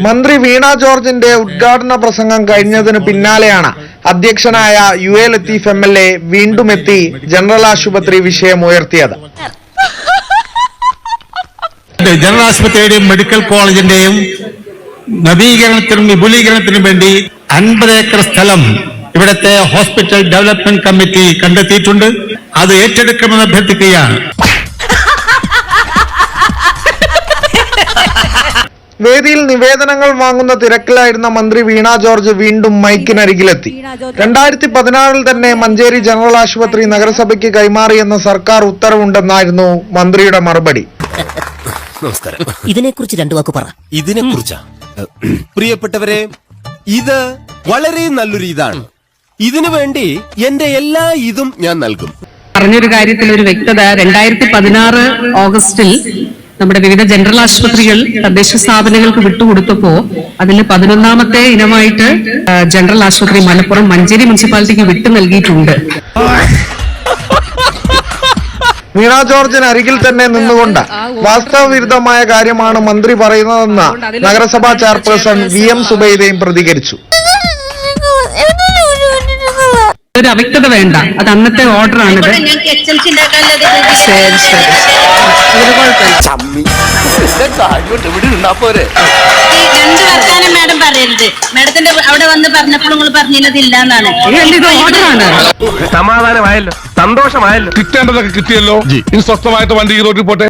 മന്ത്രി വീണ ജോർജിന്റെ ഉദ്ഘാടന പ്രസംഗം കഴിഞ്ഞതിന് പിന്നാലെയാണ് അധ്യക്ഷനായ UA ലത്തീഫ് MLA വീണ്ടും എത്തി ജനറൽ ആശുപത്രി വിഷയം ഉയർത്തിയത്. ജനറൽ ആശുപത്രിയുടെയും മെഡിക്കൽ കോളേജിന്റെയും നവീകരണത്തിനും വിപുലീകരണത്തിനും വേണ്ടി 50 ഏക്കർ സ്ഥലം ഇവിടുത്തെ ഹോസ്പിറ്റൽ ഡെവലപ്മെന്റ് കമ്മിറ്റി കണ്ടെത്തിയിട്ടുണ്ട്. അത് ഏറ്റെടുക്കണമെന്ന് അഭ്യർത്ഥിക്കുകയാണ്. വേദിയിൽ നിവേദനങ്ങൾ വാങ്ങുന്ന തിരക്കിലായിരുന്ന മന്ത്രി വീണ ജോർജ് വീണ്ടും മൈക്കിനരികിലെത്തി. 2016 തന്നെ മഞ്ചേരി ജനറൽ ആശുപത്രി നഗരസഭയ്ക്ക് കൈമാറിയെന്ന സർക്കാർ ഉത്തരവുണ്ടെന്നായിരുന്നു മന്ത്രിയുടെ മറുപടി. നമസ്കാരം. ഇതിനെക്കുറിച്ച് രണ്ടു വാക്ക് പറ. ഇതിനെക്കുറിച്ചാ പ്രിയപ്പെട്ടവരെ, ഇത് വളരെ നല്ലൊരു ഇതാണ്. ഇതിനു വേണ്ടി എന്റെ എല്ലാ ഇതും ഞാൻ നൽകും. പറഞ്ഞൊരു കാര്യത്തിൽ ഒരു വ്യക്തത. 2016 ഓഗസ്റ്റിൽ നമ്മുടെ വിവിധ ജനറൽ ആശുപത്രികൾ തദ്ദേശ സ്ഥാപനങ്ങൾക്ക് വിട്ടുകൊടുത്തപ്പോ അതിൽ 11ാമത്തെ ഇനമായിട്ട് ജനറൽ ആശുപത്രി മലപ്പുറം മഞ്ചേരി മുനിസിപ്പാലിറ്റിക്ക് വിട്ടു നൽകിയിട്ടുണ്ട്. വീണ ജോർജിന് അരികിൽ തന്നെ നിന്നുകൊണ്ട് വാസ്തവവിരുദ്ധമായ കാര്യമാണ് മന്ത്രി പറയുന്നതെന്ന് നഗരസഭാ ചെയർപേഴ്സൺ VM സുബൈദയും പ്രതികരിച്ചു. ഒരു അവ്യക്തത വേണ്ട, അത് അന്നത്തെ ഓർഡർ ആണിത്. മാഡം പറയരുത്. മാഡത്തിന്റെ അവിടെ വന്ന് പറഞ്ഞപ്പോൾ നിങ്ങൾ പറഞ്ഞില്ലതില്ലാന്നാണ്. ഇത് ഓർഡറാണ്. സമാധാനമായല്ലോ, സന്തോഷമായല്ലോ, കിട്ടേണ്ടതൊക്കെ കിട്ടിയല്ലോ. ഇനി സ്വസ്ഥമായിട്ട് വണ്ടി റോഡിൽ പോട്ടെ.